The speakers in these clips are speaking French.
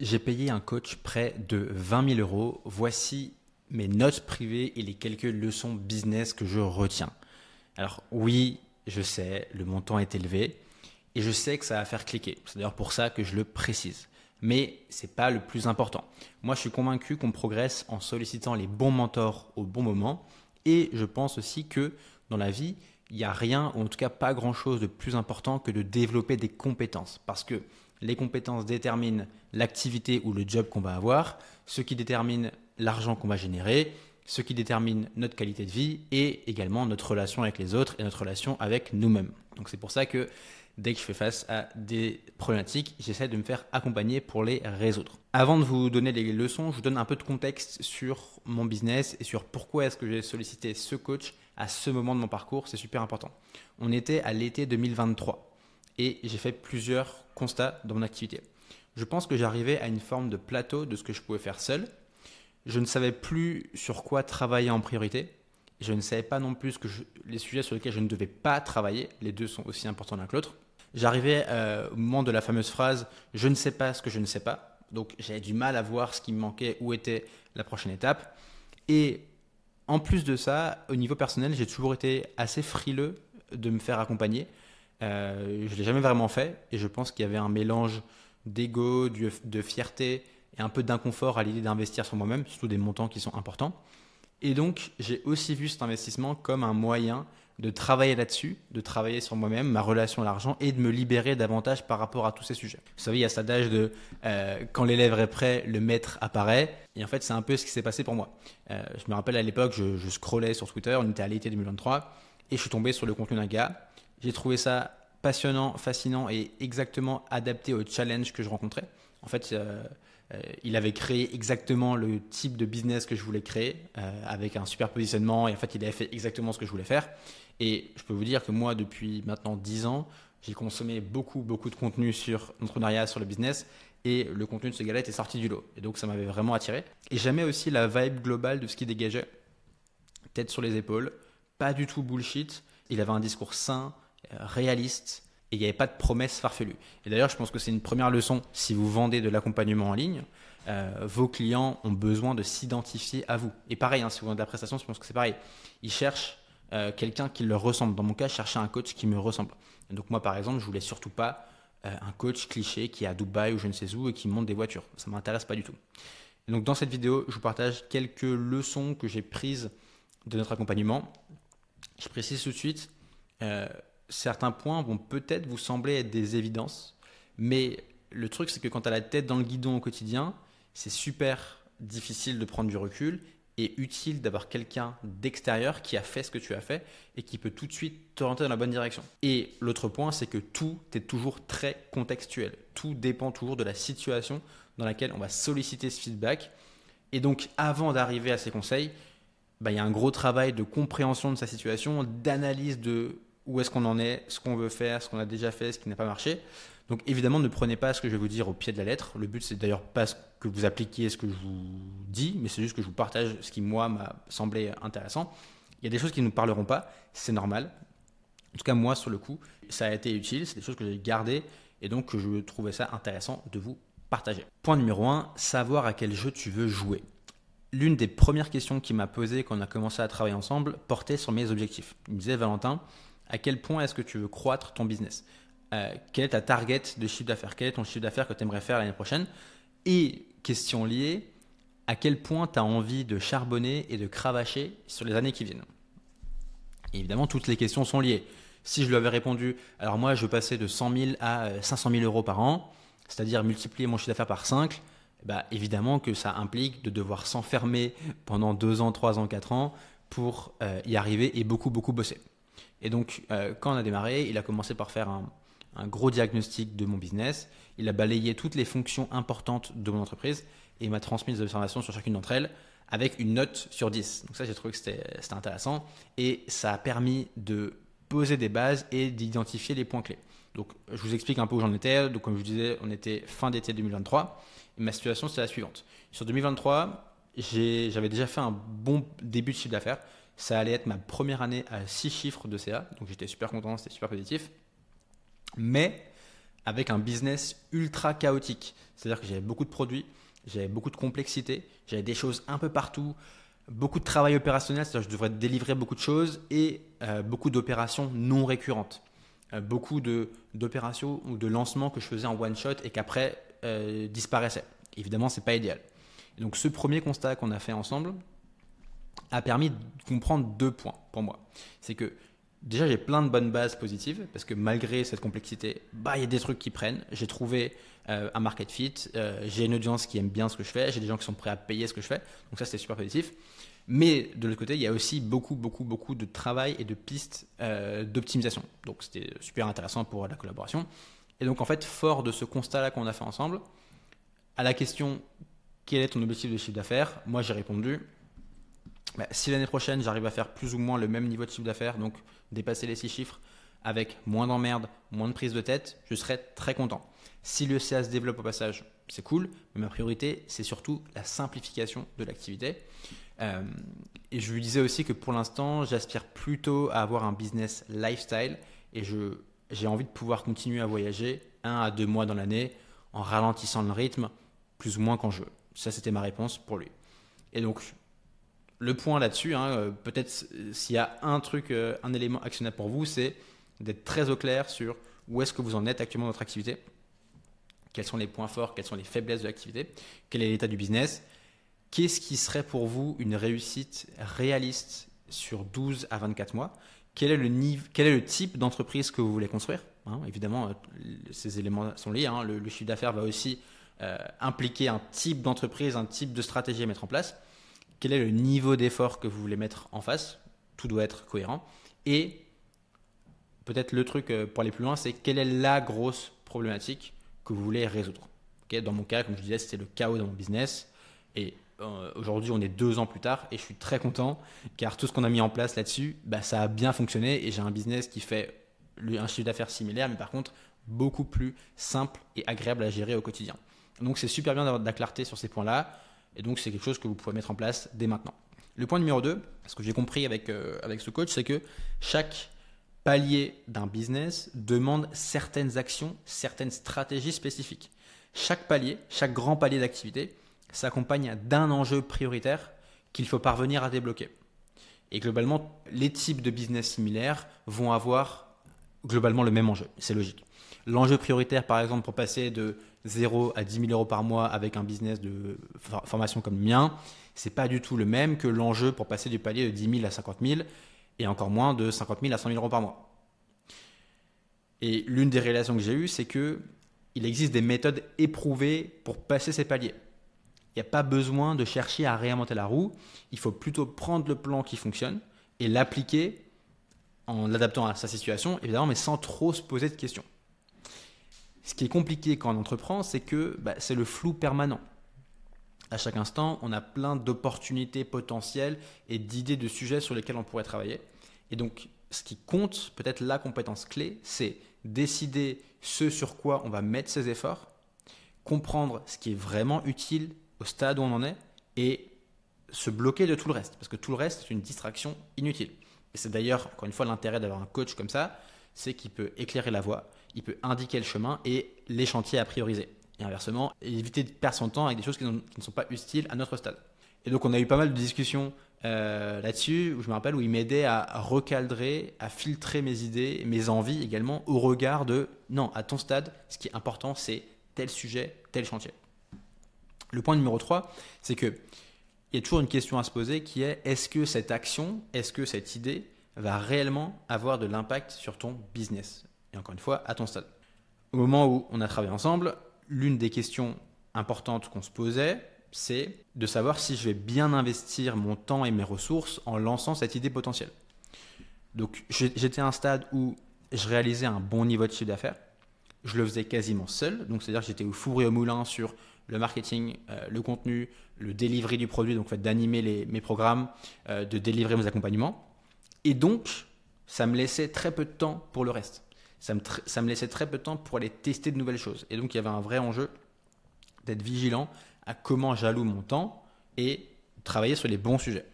J'ai payé un coach près de 20 000 euros. Voici mes notes privées et les quelques leçons business que je retiens. Alors oui, je sais, le montant est élevé et je sais que ça va faire cliquer. C'est d'ailleurs pour ça que je le précise. Mais ce n'est pas le plus important. Moi, je suis convaincu qu'on progresse en sollicitant les bons mentors au bon moment. Et je pense aussi que dans la vie, il n'y a rien, ou en tout cas pas grand-chose de plus important que de développer des compétences. Parce que les compétences déterminent l'activité ou le job qu'on va avoir, ce qui détermine l'argent qu'on va générer, ce qui détermine notre qualité de vie et également notre relation avec les autres et notre relation avec nous-mêmes. Donc c'est pour ça que dès que je fais face à des problématiques, j'essaie de me faire accompagner pour les résoudre. Avant de vous donner les leçons, je vous donne un peu de contexte sur mon business et sur pourquoi est-ce que j'ai sollicité ce coach à ce moment de mon parcours. C'est super important. On était à l'été 2023 et j'ai fait plusieurs constats dans mon activité. Je pense que j'arrivais à une forme de plateau de ce que je pouvais faire seul. Je ne savais plus sur quoi travailler en priorité. Je ne savais pas non plus les sujets sur lesquels je ne devais pas travailler. Les deux sont aussi importants l'un que l'autre. J'arrivais au moment de la fameuse phrase « je ne sais pas ce que je ne sais pas ». Donc j'avais du mal à voir ce qui me manquait, où était la prochaine étape. Et en plus de ça, au niveau personnel, j'ai toujours été assez frileux de me faire accompagner. Je ne l'ai jamais vraiment fait et je pense qu'il y avait un mélange d'ego, de fierté et un peu d'inconfort à l'idée d'investir sur moi-même, surtout des montants qui sont importants. Et donc, j'ai aussi vu cet investissement comme un moyen de travailler là-dessus, de travailler sur moi-même, ma relation à l'argent et de me libérer davantage par rapport à tous ces sujets. Vous savez, il y a cet adage de quand l'élève est prêt, le maître apparaît. Et en fait, c'est un peu ce qui s'est passé pour moi. Je me rappelle à l'époque, je scrollais sur Twitter, on était à l'été 2023 et je suis tombé sur le contenu d'un gars. J'ai trouvé ça passionnant, fascinant et exactement adapté au challenge que je rencontrais. En fait, il avait créé exactement le type de business que je voulais créer avec un super positionnement et en fait, il avait fait exactement ce que je voulais faire. Et je peux vous dire que moi, depuis maintenant 10 ans, j'ai consommé beaucoup de contenu sur l'entrepreneuriat, sur le business et le contenu de ce gars-là était sorti du lot. Et donc, ça m'avait vraiment attiré. Et j'aimais aussi la vibe globale de ce qu'il dégageait. Tête sur les épaules, pas du tout bullshit. Il avait un discours sain, réaliste et il n'y avait pas de promesses farfelues. Et d'ailleurs, je pense que c'est une première leçon si vous vendez de l'accompagnement en ligne. Vos clients ont besoin de s'identifier à vous. Et pareil, si vous vendez de la prestation, je pense que c'est pareil. Ils cherchent quelqu'un qui leur ressemble. Dans mon cas, je cherchais un coach qui me ressemble. Et donc moi, par exemple, je voulais surtout pas un coach cliché qui est à Dubaï ou je ne sais où et qui monte des voitures. Ça ne m'intéresse pas du tout. Et donc dans cette vidéo, je vous partage quelques leçons que j'ai prises de notre accompagnement. Je précise tout de suite, certains points vont peut-être vous sembler être des évidences, mais le truc, c'est que quand tu as la tête dans le guidon au quotidien, c'est super difficile de prendre du recul et utile d'avoir quelqu'un d'extérieur qui a fait ce que tu as fait et qui peut tout de suite t'orienter dans la bonne direction. Et l'autre point, c'est que tout est toujours très contextuel. Tout dépend toujours de la situation dans laquelle on va solliciter ce feedback. Et donc, avant d'arriver à ces conseils, il y a un gros travail de compréhension de sa situation, d'analyse de où est-ce qu'on en est, ce qu'on veut faire, ce qu'on a déjà fait, ce qui n'a pas marché. Donc évidemment, ne prenez pas ce que je vais vous dire au pied de la lettre. Le but, c'est d'ailleurs pas que vous appliquiez ce que je vous dis, mais c'est juste que je vous partage ce qui, moi, m'a semblé intéressant. Il y a des choses qui ne nous parleront pas, c'est normal. En tout cas, moi, sur le coup, ça a été utile, c'est des choses que j'ai gardées et donc que je trouvais ça intéressant de vous partager. Point numéro 1, savoir à quel jeu tu veux jouer. L'une des premières questions qu'il m'a posées quand on a commencé à travailler ensemble portait sur mes objectifs. Il me disait, Valentin, à quel point est-ce que tu veux croître ton business ? Quelle est ta target de chiffre d'affaires ? Quel est ton chiffre d'affaires que tu aimerais faire l'année prochaine ? Et question liée, à quel point tu as envie de charbonner et de cravacher sur les années qui viennent ? Et évidemment, toutes les questions sont liées. Si je lui avais répondu, alors moi je veux passer de 100 000 à 500 000 euros par an, c'est-à-dire multiplier mon chiffre d'affaires par 5, évidemment que ça implique de devoir s'enfermer pendant 2 ans, 3 ans, 4 ans pour y arriver et beaucoup bosser. Et donc, quand on a démarré, il a commencé par faire un gros diagnostic de mon business. Il a balayé toutes les fonctions importantes de mon entreprise et il m'a transmis des observations sur chacune d'entre elles avec une note sur 10. Donc ça, j'ai trouvé que c'était intéressant et ça a permis de poser des bases et d'identifier les points clés. Donc, je vous explique un peu où j'en étais. Donc, comme je vous disais, on était fin d'été 2023 et ma situation, c'est la suivante. Sur 2023, j'avais déjà fait un bon début de chiffre d'affaires. Ça allait être ma première année à 6 chiffres de CA, donc j'étais super content, c'était super positif. Mais avec un business ultra chaotique. C'est-à-dire que j'avais beaucoup de produits, j'avais beaucoup de complexité, j'avais des choses un peu partout, beaucoup de travail opérationnel, c'est-à-dire que je devrais délivrer beaucoup de choses et beaucoup d'opérations non récurrentes. Beaucoup d'opérations ou de lancements que je faisais en one shot et qu'après disparaissaient. Évidemment, ce n'est pas idéal. Et donc ce premier constat qu'on a fait ensemble a permis de comprendre 2 points pour moi. C'est que déjà, j'ai plein de bonnes bases positives parce que malgré cette complexité, il y a des trucs qui prennent. J'ai trouvé un market fit, j'ai une audience qui aime bien ce que je fais, j'ai des gens qui sont prêts à payer ce que je fais. Donc ça, c'était super positif. Mais de l'autre côté, il y a aussi beaucoup de travail et de pistes d'optimisation. Donc c'était super intéressant pour la collaboration. Et donc en fait, fort de ce constat-là qu'on a fait ensemble, à la question quel est ton objectif de chiffre d'affaires, moi j'ai répondu si l'année prochaine j'arrive à faire plus ou moins le même niveau de chiffre d'affaires, donc dépasser les 6 chiffres avec moins d'emmerdes, moins de prise de tête, je serai très content. Si le CA se développe au passage, c'est cool, mais ma priorité c'est surtout la simplification de l'activité. Et je lui disais aussi que pour l'instant j'aspire plutôt à avoir un business lifestyle et j'ai envie de pouvoir continuer à voyager 1 à 2 mois dans l'année en ralentissant le rythme plus ou moins quand je veux. Ça c'était ma réponse pour lui. Et donc le point là-dessus, peut-être s'il y a un truc, un élément actionnable pour vous, c'est d'être très au clair sur où est-ce que vous en êtes actuellement dans votre activité, quels sont les points forts, quelles sont les faiblesses de l'activité, quel est l'état du business, qu'est-ce qui serait pour vous une réussite réaliste sur 12 à 24 mois, quel est le type d'entreprise que vous voulez construire. Évidemment, ces éléments sont liés. Le chiffre d'affaires va aussi impliquer un type d'entreprise, un type de stratégie à mettre en place. Quel est le niveau d'effort que vous voulez mettre en face? Tout doit être cohérent. Et peut-être le truc pour aller plus loin, c'est quelle est la grosse problématique que vous voulez résoudre. Dans mon cas, comme je disais, c'était le chaos dans mon business. Et aujourd'hui, on est 2 ans plus tard et je suis très content car tout ce qu'on a mis en place là-dessus, ça a bien fonctionné et j'ai un business qui fait un chiffre d'affaires similaire, mais par contre, beaucoup plus simple et agréable à gérer au quotidien. Donc, c'est super bien d'avoir de la clarté sur ces points-là. Et donc, c'est quelque chose que vous pouvez mettre en place dès maintenant. Le point numéro 2, ce que j'ai compris avec ce coach, c'est que chaque palier d'un business demande certaines actions, certaines stratégies spécifiques. Chaque palier, chaque grand palier d'activité s'accompagne d'un enjeu prioritaire qu'il faut parvenir à débloquer. Et globalement, les types de business similaires vont avoir globalement le même enjeu. C'est logique. L'enjeu prioritaire, par exemple, pour passer de 0 à 10 000 euros par mois avec un business de formation comme le mien, ce n'est pas du tout le même que l'enjeu pour passer du palier de 10 000 à 50 000 et encore moins de 50 000 à 100 000 euros par mois. Et l'une des révélations que j'ai eues, c'est qu'il existe des méthodes éprouvées pour passer ces paliers. Il n'y a pas besoin de chercher à réinventer la roue. Il faut plutôt prendre le plan qui fonctionne et l'appliquer en l'adaptant à sa situation, évidemment, mais sans trop se poser de questions. Ce qui est compliqué quand on entreprend, c'est que c'est le flou permanent. À chaque instant, on a plein d'opportunités potentielles et d'idées de sujets sur lesquels on pourrait travailler. Et donc, ce qui compte, peut-être la compétence clé, c'est décider ce sur quoi on va mettre ses efforts, comprendre ce qui est vraiment utile au stade où on en est et se bloquer de tout le reste. Parce que tout le reste, c'est une distraction inutile. Et c'est d'ailleurs, encore une fois, l'intérêt d'avoir un coach comme ça, c'est qu'il peut éclairer la voie, il peut indiquer le chemin et les chantiers à prioriser. Et inversement, éviter de perdre son temps avec des choses qui ne sont pas utiles à notre stade. Et donc, on a eu pas mal de discussions là-dessus, où je me rappelle, où il m'aidait à recadrer, à filtrer mes idées, mes envies également, au regard de, non, à ton stade, ce qui est important, c'est tel sujet, tel chantier. Le point numéro 3, c'est qu'il y a toujours une question à se poser qui est, est-ce que cette action, est-ce que cette idée va réellement avoir de l'impact sur ton business? Et encore une fois, à ton stade. Au moment où on a travaillé ensemble, l'une des questions importantes qu'on se posait, c'est de savoir si je vais bien investir mon temps et mes ressources en lançant cette idée potentielle. Donc, j'étais à un stade où je réalisais un bon niveau de chiffre d'affaires. Je le faisais quasiment seul. Donc, c'est-à-dire que j'étais au four et au moulin sur le marketing, le contenu, le delivery du produit, donc en fait, d'animer mes programmes, de délivrer mes accompagnements. Et donc, ça me laissait très peu de temps pour le reste. Ça me laissait très peu de temps pour aller tester de nouvelles choses. Et donc, il y avait un vrai enjeu d'être vigilant à comment j'alloue mon temps et travailler sur les bons sujets.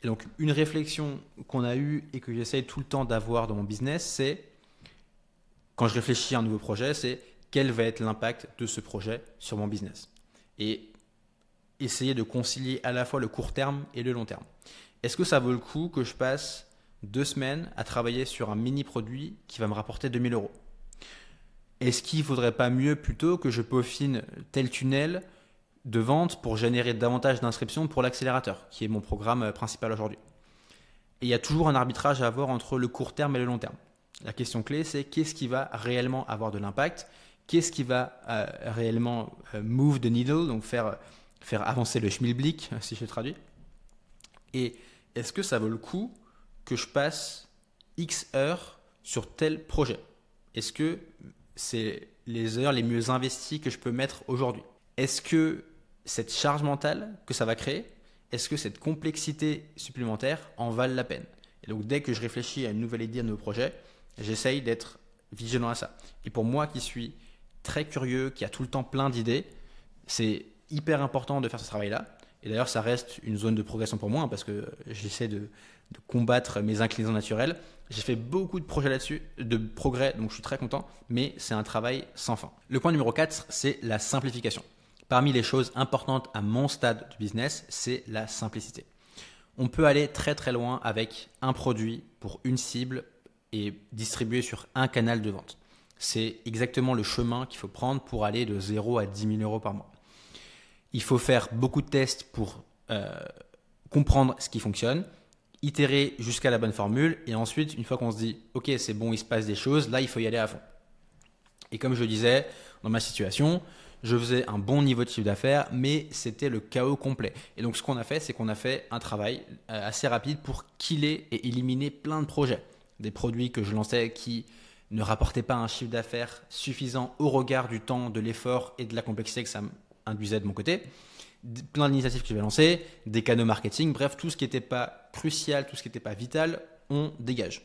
Et donc, une réflexion qu'on a eue et que j'essaye tout le temps d'avoir dans mon business, c'est, quand je réfléchis à un nouveau projet, c'est quel va être l'impact de ce projet sur mon business. Et essayer de concilier à la fois le court terme et le long terme. Est-ce que ça vaut le coup que je passe 2 semaines à travailler sur un mini produit qui va me rapporter 2000 euros? Est-ce qu'il ne faudrait pas mieux plutôt que je peaufine tel tunnel de vente pour générer davantage d'inscriptions pour l'accélérateur, qui est mon programme principal aujourd'hui? Et il y a toujours un arbitrage à avoir entre le court terme et le long terme. La question clé, c'est qu'est-ce qui va réellement avoir de l'impact? Qu'est-ce qui va réellement move the needle, donc faire avancer le schmilblick, si je traduis? Et est-ce que ça vaut le coup que je passe X heures sur tel projet? Est-ce que c'est les heures les mieux investies que je peux mettre aujourd'hui? Est-ce que cette charge mentale que ça va créer, est-ce que cette complexité supplémentaire en valent la peine? Et donc, dès que je réfléchis à une nouvelle idée de nos projets, j'essaye d'être vigilant à ça. Et pour moi qui suis très curieux, qui a tout le temps plein d'idées, c'est hyper important de faire ce travail-là. Et d'ailleurs, ça reste une zone de progression pour moi, parce que j'essaie de combattre mes inclinaisons naturelles. J'ai fait beaucoup de projets là-dessus, de progrès, donc je suis très content, mais c'est un travail sans fin. Le point numéro 4, c'est la simplification. Parmi les choses importantes à mon stade du business, c'est la simplicité. On peut aller très très loin avec un produit pour une cible et distribuer sur un canal de vente. C'est exactement le chemin qu'il faut prendre pour aller de 0 à 10 000 euros par mois. Il faut faire beaucoup de tests pour comprendre ce qui fonctionne, itérer jusqu'à la bonne formule et ensuite, une fois qu'on se dit « Ok, c'est bon, il se passe des choses », là, il faut y aller à fond. Et comme je disais, dans ma situation, je faisais un bon niveau de chiffre d'affaires, mais c'était le chaos complet. Et donc, ce qu'on a fait, c'est qu'on a fait un travail assez rapide pour killer et éliminer plein de projets. Des produits que je lançais qui ne rapportaient pas un chiffre d'affaires suffisant au regard du temps, de l'effort et de la complexité que ça induisait de mon côté. Plein d'initiatives que je vais lancer, des canaux marketing, bref, tout ce qui n'était pas crucial, tout ce qui n'était pas vital, on dégage.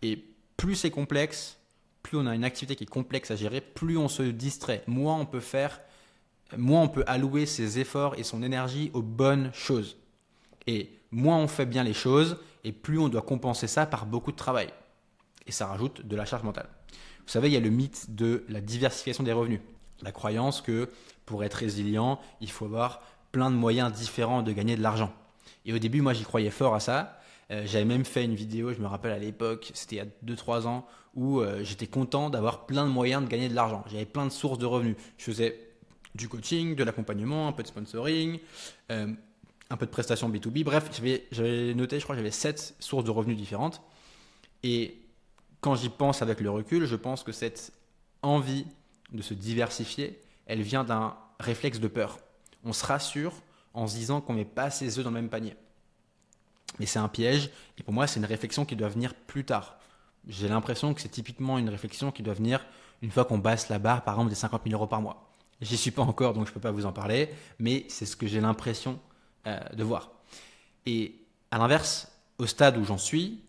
Et plus c'est complexe, plus on a une activité qui est complexe à gérer, plus on se distrait. Moins on peut allouer ses efforts et son énergie aux bonnes choses. Et moins on fait bien les choses, et plus on doit compenser ça par beaucoup de travail. Et ça rajoute de la charge mentale. Vous savez, il y a le mythe de la diversification des revenus. La croyance que pour être résilient, il faut avoir plein de moyens différents de gagner de l'argent. Et au début, moi, j'y croyais fort à ça. J'avais même fait une vidéo, je me rappelle à l'époque, c'était il y a 2-3 ans, où j'étais content d'avoir plein de moyens de gagner de l'argent. J'avais plein de sources de revenus. Je faisais du coaching, de l'accompagnement, un peu de sponsoring, un peu de prestations B2B. Bref, j'avais noté, je crois que j'avais 7 sources de revenus différentes. Et quand j'y pense avec le recul, je pense que cette envie de se diversifier, elle vient d'un réflexe de peur. On se rassure en se disant qu'on ne met pas ses œufs dans le même panier. Mais c'est un piège et pour moi, c'est une réflexion qui doit venir plus tard. J'ai l'impression que c'est typiquement une réflexion qui doit venir une fois qu'on passe la barre, par exemple, des 50 000 euros par mois. J'y suis pas encore, donc je ne peux pas vous en parler, mais c'est ce que j'ai l'impression de voir. Et à l'inverse, au stade où j'en suis,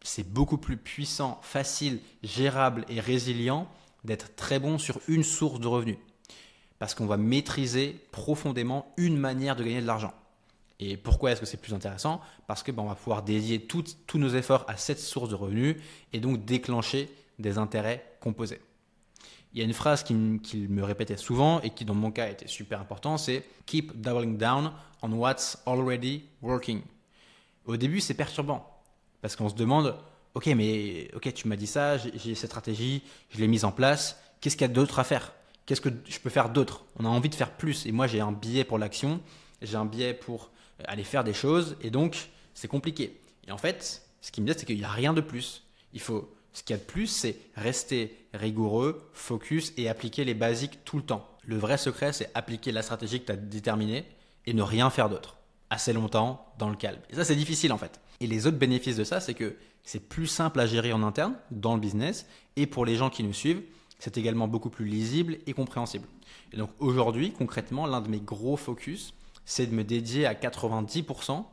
c'est beaucoup plus puissant, facile, gérable et résilient d'être très bon sur une source de revenus. Parce qu'on va maîtriser profondément une manière de gagner de l'argent. Et pourquoi est-ce que c'est plus intéressant? Parce que on va pouvoir dédier tous nos efforts à cette source de revenus et donc déclencher des intérêts composés. Il y a une phrase qu'il me répétait souvent et qui dans mon cas était super important, c'est « Keep doubling down on what's already working ». Au début, c'est perturbant parce qu'on se demande « Ok, tu m'as dit ça, j'ai cette stratégie, je l'ai mise en place, qu'est-ce qu'il y a d'autre à faire? Qu'est-ce que je peux faire d'autre ?» On a envie de faire plus et moi, j'ai un biais pour l'action, j'ai un biais pour aller faire des choses et donc c'est compliqué. Et en fait, ce qu'il me dit, c'est qu'il n'y a rien de plus. Ce qu'il y a de plus, c'est rester rigoureux, focus et appliquer les basiques tout le temps. Le vrai secret, c'est appliquer la stratégie que tu as déterminée et ne rien faire d'autre. Assez longtemps, dans le calme. Et ça, c'est difficile en fait. Et les autres bénéfices de ça, c'est que c'est plus simple à gérer en interne, dans le business, et pour les gens qui nous suivent, c'est également beaucoup plus lisible et compréhensible. Et donc aujourd'hui, concrètement, l'un de mes gros focus, c'est de me dédier à 90%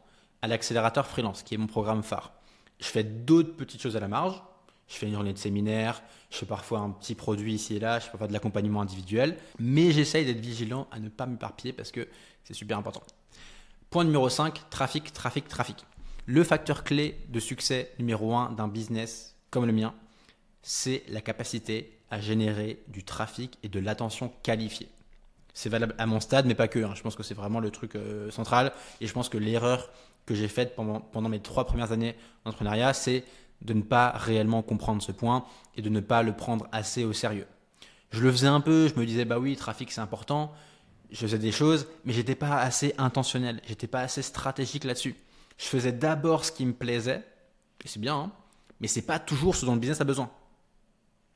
à l'accélérateur freelance, qui est mon programme phare. Je fais d'autres petites choses à la marge. Je fais une journée de séminaire, je fais parfois un petit produit ici et là, je fais parfois de l'accompagnement individuel, mais j'essaye d'être vigilant à ne pas m'éparpiller parce que c'est super important. Point numéro 5, trafic. Le facteur clé de succès numéro 1 d'un business comme le mien, c'est la capacité à générer du trafic et de l'attention qualifiée. C'est valable à mon stade, mais pas que. Je pense que c'est vraiment le truc central. Et je pense que l'erreur que j'ai faite pendant mes 3 premières années d'entrepreneuriat, c'est de ne pas réellement comprendre ce point et de ne pas le prendre assez au sérieux. Je le faisais un peu, je me disais, bah oui, trafic c'est important. Je faisais des choses, mais j'étais pas assez intentionnel, j'étais pas assez stratégique là-dessus. Je faisais d'abord ce qui me plaisait, et c'est bien, hein, mais c'est pas toujours ce dont le business a besoin.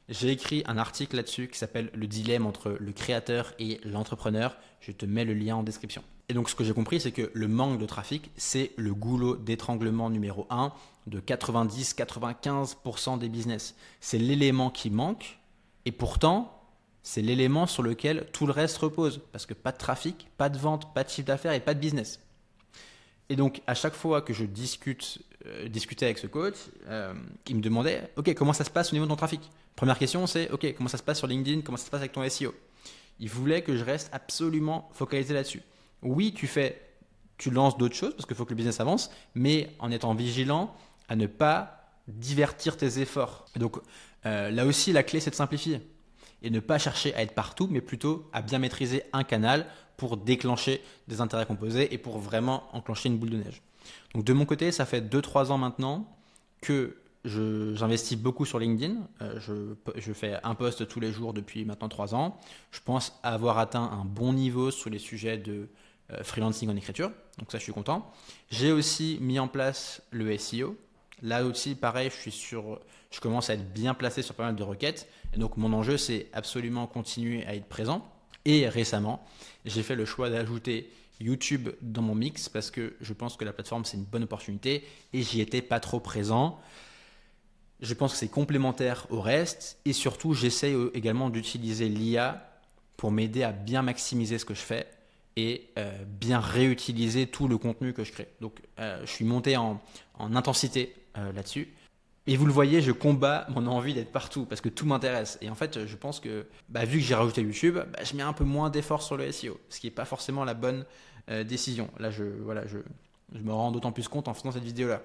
J'ai écrit un article là-dessus qui s'appelle Le dilemme entre le créateur et l'entrepreneur. Je te mets le lien en description. Et donc ce que j'ai compris, c'est que le manque de trafic, c'est le goulot d'étranglement numéro 1 de 90-95% des business. C'est l'élément qui manque, et pourtant, c'est l'élément sur lequel tout le reste repose. Parce que pas de trafic, pas de vente, pas de chiffre d'affaires et pas de business. Et donc, à chaque fois que je discutais avec ce coach, il me demandait, OK, comment ça se passe au niveau de ton trafic? Première question, c'est, OK, comment ça se passe sur LinkedIn? Comment ça se passe avec ton SEO? Il voulait que je reste absolument focalisé là-dessus. Oui, tu lances d'autres choses parce qu'il faut que le business avance, mais en étant vigilant à ne pas divertir tes efforts. Et donc, là aussi, la clé, c'est de simplifier. Et ne pas chercher à être partout, mais plutôt à bien maîtriser un canal pour déclencher des intérêts composés et pour vraiment enclencher une boule de neige. Donc de mon côté, ça fait 2-3 ans maintenant que j'investis beaucoup sur LinkedIn. Je fais un post tous les jours depuis maintenant 3 ans. Je pense avoir atteint un bon niveau sur les sujets de freelancing en écriture. Donc ça, je suis content. J'ai aussi mis en place le SEO. Là aussi, pareil, je commence à être bien placé sur pas mal de requêtes. Et donc, mon enjeu, c'est absolument continuer à être présent. Et récemment, j'ai fait le choix d'ajouter YouTube dans mon mix parce que je pense que la plateforme, c'est une bonne opportunité et j'y étais pas trop présent. Je pense que c'est complémentaire au reste et surtout, j'essaye également d'utiliser l'IA pour m'aider à bien maximiser ce que je fais et bien réutiliser tout le contenu que je crée. Donc, je suis monté en intensité là-dessus. Et vous le voyez, je combats mon envie d'être partout parce que tout m'intéresse. Et en fait, je pense que vu que j'ai rajouté YouTube, je mets un peu moins d'efforts sur le SEO, ce qui n'est pas forcément la bonne décision. Là, je me rends d'autant plus compte en faisant cette vidéo-là.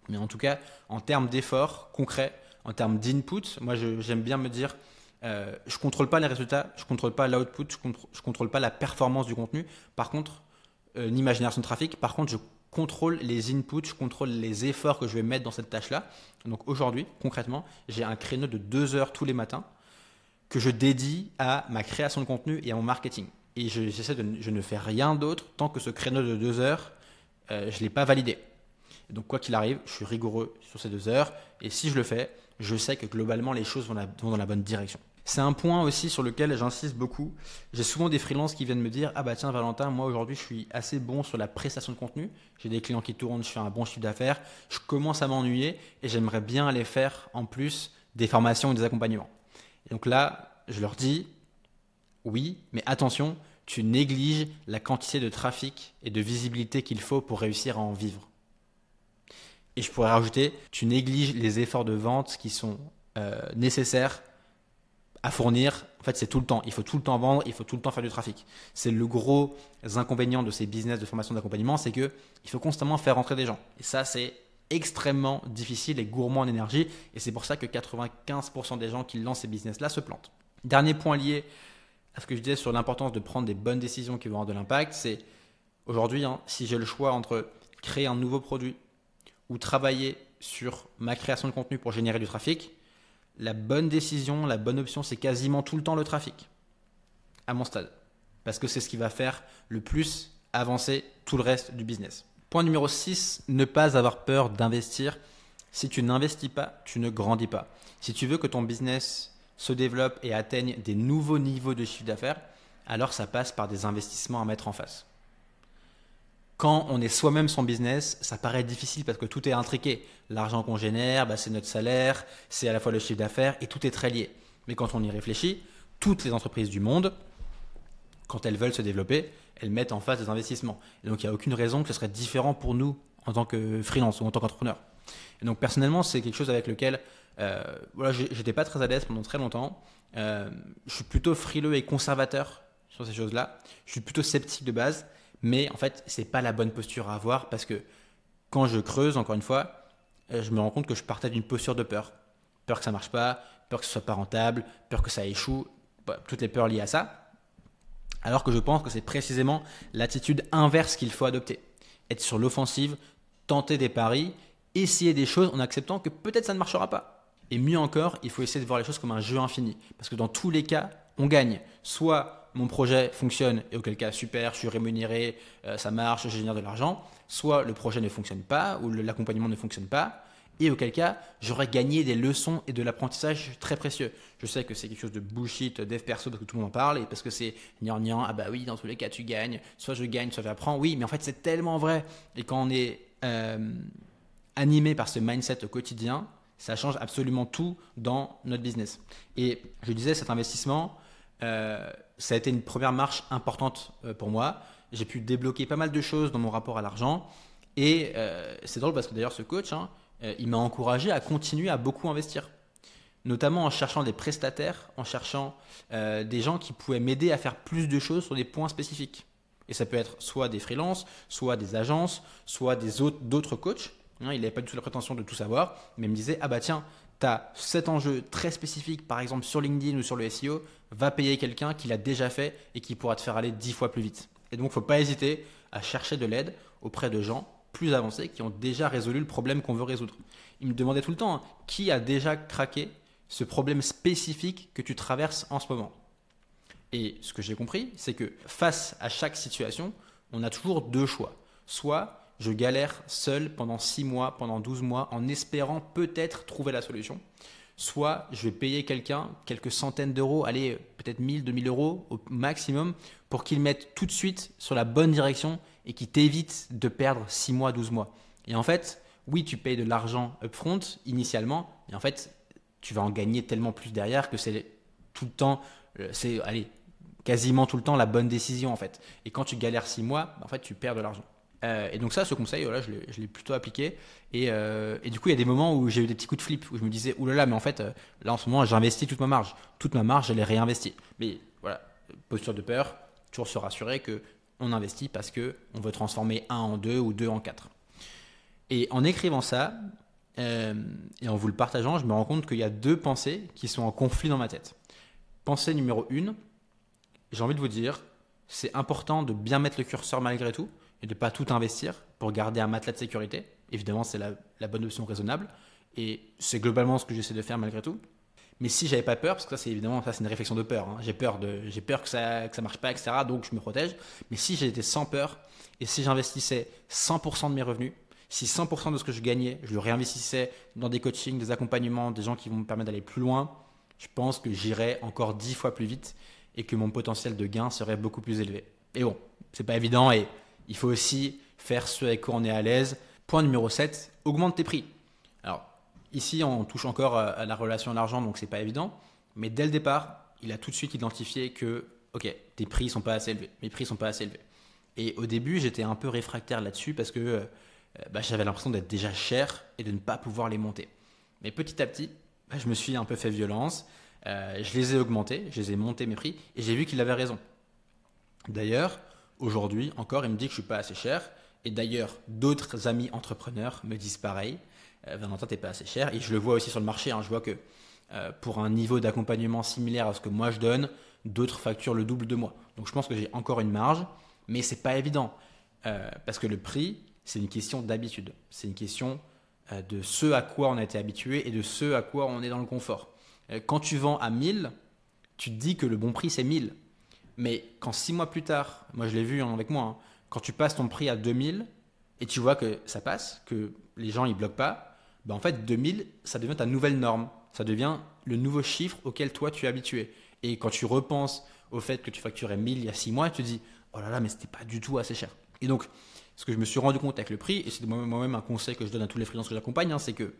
Mais en tout cas, en termes d'efforts concrets, en termes d'input, moi, j'aime bien me dire, je ne contrôle pas les résultats, je ne contrôle pas l'output, je ne contrôle pas la performance du contenu. Par contre, ni ma génération de trafic. Par contre, je contrôle les inputs, je contrôle les efforts que je vais mettre dans cette tâche-là. Donc aujourd'hui, concrètement, j'ai un créneau de 2 heures tous les matins que je dédie à ma création de contenu et à mon marketing. Et je ne fais rien d'autre tant que ce créneau de 2 heures, je ne l'ai pas validé. Et donc quoi qu'il arrive, je suis rigoureux sur ces 2 heures. Et si je le fais, je sais que globalement, les choses vont dans la bonne direction. C'est un point aussi sur lequel j'insiste beaucoup. J'ai souvent des freelances qui viennent me dire « Ah bah tiens Valentin, moi aujourd'hui je suis assez bon sur la prestation de contenu. J'ai des clients qui tournent, je fais un bon chiffre d'affaires. Je commence à m'ennuyer et j'aimerais bien aller faire en plus des formations et des accompagnements. » Et donc là, je leur dis « Oui, mais attention, tu négliges la quantité de trafic et de visibilité qu'il faut pour réussir à en vivre. » Et je pourrais rajouter « Tu négliges les efforts de vente qui sont nécessaires à fournir. En fait, c'est tout le temps. Il faut tout le temps vendre, il faut tout le temps faire du trafic. C'est le gros inconvénient de ces business de formation d'accompagnement, c'est qu'il faut constamment faire rentrer des gens. Et ça, c'est extrêmement difficile et gourmand en énergie. Et c'est pour ça que 95% des gens qui lancent ces business-là se plantent. Dernier point lié à ce que je disais sur l'importance de prendre des bonnes décisions qui vont avoir de l'impact, c'est aujourd'hui, si j'ai le choix entre créer un nouveau produit ou travailler sur ma création de contenu pour générer du trafic, la bonne décision, la bonne option, c'est quasiment tout le temps le trafic, à mon stade. Parce que c'est ce qui va faire le plus avancer tout le reste du business. Point numéro 6, ne pas avoir peur d'investir. Si tu n'investis pas, tu ne grandis pas. Si tu veux que ton business se développe et atteigne des nouveaux niveaux de chiffre d'affaires, alors ça passe par des investissements à mettre en face. Quand on est soi-même son business, ça paraît difficile parce que tout est intriqué. L'argent qu'on génère, c'est notre salaire, c'est à la fois le chiffre d'affaires et tout est très lié. Mais quand on y réfléchit, toutes les entreprises du monde, quand elles veulent se développer, elles mettent en face des investissements. Et donc, il n'y a aucune raison que ce serait différent pour nous en tant que freelance ou en tant qu'entrepreneur. Et donc, personnellement, c'est quelque chose avec lequel j'étais pas très à l'aise pendant très longtemps. Je suis plutôt frileux et conservateur sur ces choses-là. Je suis plutôt sceptique de base. Mais en fait, ce n'est pas la bonne posture à avoir parce que quand je creuse, encore une fois, je me rends compte que je partais d'une posture de peur. Peur que ça ne marche pas, peur que ce ne soit pas rentable, peur que ça échoue, toutes les peurs liées à ça. Alors que je pense que c'est précisément l'attitude inverse qu'il faut adopter. Être sur l'offensive, tenter des paris, essayer des choses en acceptant que peut-être ça ne marchera pas. Et mieux encore, il faut essayer de voir les choses comme un jeu infini. Parce que dans tous les cas, on gagne. Soit mon projet fonctionne, et auquel cas super, je suis rémunéré, ça marche, je génère de l'argent. Soit le projet ne fonctionne pas, ou l'accompagnement ne fonctionne pas. Et auquel cas, j'aurais gagné des leçons et de l'apprentissage très précieux. Je sais que c'est quelque chose de bullshit, dev perso, parce que tout le monde en parle, et parce que c'est gnangnan, ah bah oui, dans tous les cas, tu gagnes, soit je gagne, soit j'apprends. Oui, mais en fait, c'est tellement vrai. Et quand on est animé par ce mindset au quotidien, ça change absolument tout dans notre business. Et je disais, cet investissement, ça a été une première marche importante pour moi. J'ai pu débloquer pas mal de choses dans mon rapport à l'argent. Et c'est drôle parce que d'ailleurs, ce coach, il m'a encouragé à continuer à beaucoup investir, notamment en cherchant des prestataires, en cherchant des gens qui pouvaient m'aider à faire plus de choses sur des points spécifiques. Et ça peut être soit des freelances, soit des agences, soit d'autres coachs. Il n'avait pas du tout la prétention de tout savoir, mais il me disait, ah bah tiens, tu as cet enjeu très spécifique, par exemple sur LinkedIn ou sur le SEO, va payer quelqu'un qui l'a déjà fait et qui pourra te faire aller 10 fois plus vite. Et donc, il ne faut pas hésiter à chercher de l'aide auprès de gens plus avancés qui ont déjà résolu le problème qu'on veut résoudre. Il me demandait tout le temps, qui a déjà craqué ce problème spécifique que tu traverses en ce moment. Et ce que j'ai compris, c'est que face à chaque situation, on a toujours deux choix. Soit je galère seul pendant 6 mois, pendant 12 mois, en espérant peut-être trouver la solution. Soit je vais payer quelqu'un quelques centaines d'euros, allez, peut-être 1000, 2000 euros au maximum, pour qu'il mette tout de suite sur la bonne direction et qui t'évite de perdre 6 mois, 12 mois. Et en fait, oui, tu payes de l'argent upfront initialement, mais en fait, tu vas en gagner tellement plus derrière que c'est tout le temps, quasiment tout le temps la bonne décision en fait. Et quand tu galères 6 mois, en fait, tu perds de l'argent. Et donc ça, ce conseil, voilà, je l'ai plutôt appliqué. Et du coup, il y a des moments où j'ai eu des petits coups de flip, où je me disais, oulala, mais en fait, là en ce moment, j'ai investi toute ma marge. Toute ma marge, je l'ai réinvestie. Mais voilà, posture de peur, toujours se rassurer qu'on investit parce qu'on veut transformer 1 en 2 ou 2 en 4. Et en écrivant ça, et en vous le partageant, je me rends compte qu'il y a 2 pensées qui sont en conflit dans ma tête. Pensée numéro 1, j'ai envie de vous dire, c'est important de bien mettre le curseur malgré tout et de ne pas tout investir pour garder un matelas de sécurité. Évidemment, c'est la bonne option raisonnable et c'est globalement ce que j'essaie de faire malgré tout. Mais si j'avais pas peur, parce que ça c'est une réflexion de peur, j'ai peur que ça marche pas, etc. Donc je me protège. Mais si j'étais sans peur et si j'investissais 100% de mes revenus, si 100% de ce que je gagnais, je le réinvestissais dans des coachings, des accompagnements, des gens qui vont me permettre d'aller plus loin, je pense que j'irais encore 10 fois plus vite et que mon potentiel de gain serait beaucoup plus élevé. Et bon, c'est pas évident et il faut aussi faire ce avec quoi on est à l'aise. Point numéro 7, augmente tes prix. Alors, ici, on touche encore à la relation à l'argent, donc c'est pas évident. Mais dès le départ, il a tout de suite identifié que, ok, tes prix sont pas assez élevés, mes prix sont pas assez élevés. Et au début, j'étais un peu réfractaire là-dessus parce que j'avais l'impression d'être déjà cher et de ne pas pouvoir les monter. Mais petit à petit, je me suis un peu fait violence. Je les ai augmentés, je les ai montés mes prix et j'ai vu qu'il avait raison. D'ailleurs, aujourd'hui encore, il me dit que je suis pas assez cher. Et d'ailleurs, d'autres amis entrepreneurs me disent pareil. Valentin, t'es pas assez cher. Et je le vois aussi sur le marché. Je vois que pour un niveau d'accompagnement similaire à ce que moi je donne, d'autres facturent le double de moi. Donc je pense que j'ai encore une marge, mais c'est pas évident parce que le prix, c'est une question d'habitude. C'est une question de ce à quoi on a été habitué et de ce à quoi on est dans le confort. Quand tu vends à 1000, tu te dis que le bon prix c'est 1000. Mais quand 6 mois plus tard, moi je l'ai vu avec moi, quand tu passes ton prix à 2000 et tu vois que ça passe, que les gens ils bloquent pas, en fait 2000 ça devient ta nouvelle norme. Ça devient le nouveau chiffre auquel toi tu es habitué. Et quand tu repenses au fait que tu facturais 1000 il y a 6 mois, tu te dis oh là là, mais c'était pas du tout assez cher. Et donc, ce que je me suis rendu compte avec le prix, et c'est moi-même un conseil que je donne à tous les freelances que j'accompagne, c'est que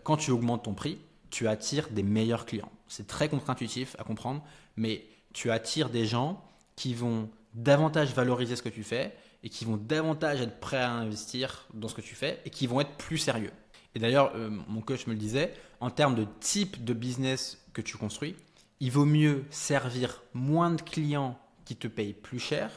quand tu augmentes ton prix, tu attires des meilleurs clients. C'est très contre-intuitif à comprendre, mais tu attires des gens qui vont davantage valoriser ce que tu fais et qui vont davantage être prêts à investir dans ce que tu fais et qui vont être plus sérieux. Et d'ailleurs, mon coach me le disait, en termes de type de business que tu construis, il vaut mieux servir moins de clients qui te payent plus cher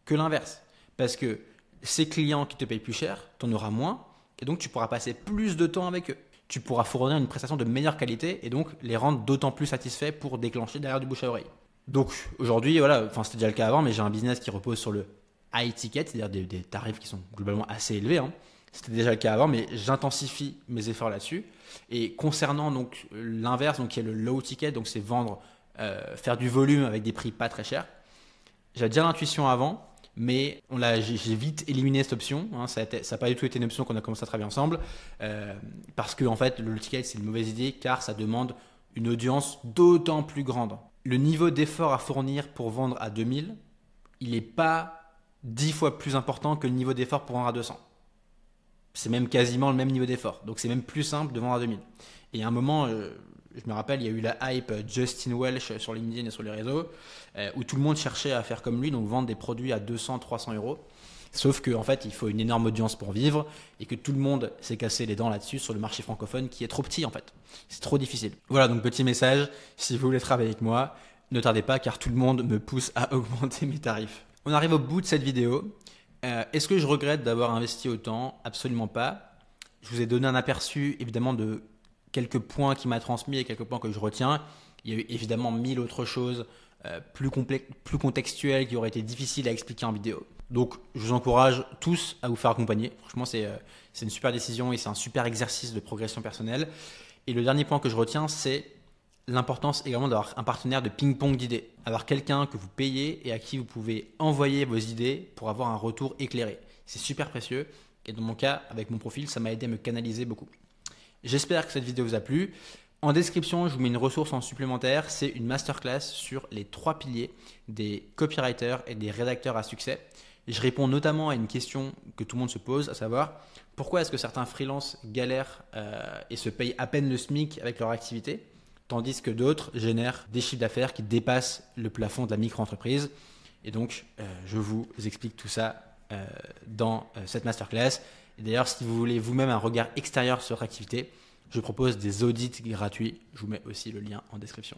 que l'inverse. Parce que ces clients qui te payent plus cher, tu en auras moins et donc tu pourras passer plus de temps avec eux. tu pourras fournir une prestation de meilleure qualité et donc les rendre d'autant plus satisfaits pour déclencher derrière du bouche à oreille. Donc aujourd'hui, voilà, enfin c'était déjà le cas avant, mais j'ai un business qui repose sur le high ticket, c'est-à-dire des tarifs qui sont globalement assez élevés, hein. C'était déjà le cas avant, mais j'intensifie mes efforts là-dessus. Et concernant donc l'inverse, donc qui est le low ticket, donc c'est vendre, faire du volume avec des prix pas très chers. J'avais déjà l'intuition avant, mais j'ai vite éliminé cette option, hein. Ça n'a pas du tout été une option qu'on a commencé à travailler ensemble, parce que en fait le low ticket c'est une mauvaise idée car ça demande une audience d'autant plus grande. Le niveau d'effort à fournir pour vendre à 2000, il n'est pas 10 fois plus important que le niveau d'effort pour vendre à 200. C'est même quasiment le même niveau d'effort. Donc c'est même plus simple de vendre à 2000. Et à un moment, je me rappelle, il y a eu la hype Justin Welsh sur LinkedIn et sur les réseaux, où tout le monde cherchait à faire comme lui, donc vendre des produits à 200, 300 euros. Sauf qu'en fait, il faut une énorme audience pour vivre et que tout le monde s'est cassé les dents là-dessus sur le marché francophone qui est trop petit en fait. C'est trop difficile. Voilà, donc petit message, si vous voulez travailler avec moi, ne tardez pas car tout le monde me pousse à augmenter mes tarifs. On arrive au bout de cette vidéo. Est-ce que je regrette d'avoir investi autant? Absolument pas. Je vous ai donné un aperçu évidemment de quelques points qu'il m'a transmis et quelques points que je retiens. Il y a eu évidemment 1000 autres choses plus contextuelles qui auraient été difficiles à expliquer en vidéo. Donc je vous encourage tous à vous faire accompagner. Franchement, c'est une super décision et c'est un super exercice de progression personnelle. Et le dernier point que je retiens, c'est l'importance également d'avoir un partenaire de ping-pong d'idées. Avoir quelqu'un que vous payez et à qui vous pouvez envoyer vos idées pour avoir un retour éclairé. C'est super précieux et dans mon cas, avec mon profil, ça m'a aidé à me canaliser beaucoup. J'espère que cette vidéo vous a plu. En description, je vous mets une ressource en supplémentaire. C'est une masterclass sur les 3 piliers des copywriters et des rédacteurs à succès. Je réponds notamment à une question que tout le monde se pose, à savoir pourquoi est-ce que certains freelances galèrent et se payent à peine le SMIC avec leur activité, tandis que d'autres génèrent des chiffres d'affaires qui dépassent le plafond de la micro-entreprise. Et donc, je vous explique tout ça dans cette masterclass. Et d'ailleurs, si vous voulez vous-même un regard extérieur sur votre activité, je propose des audits gratuits. Je vous mets aussi le lien en description.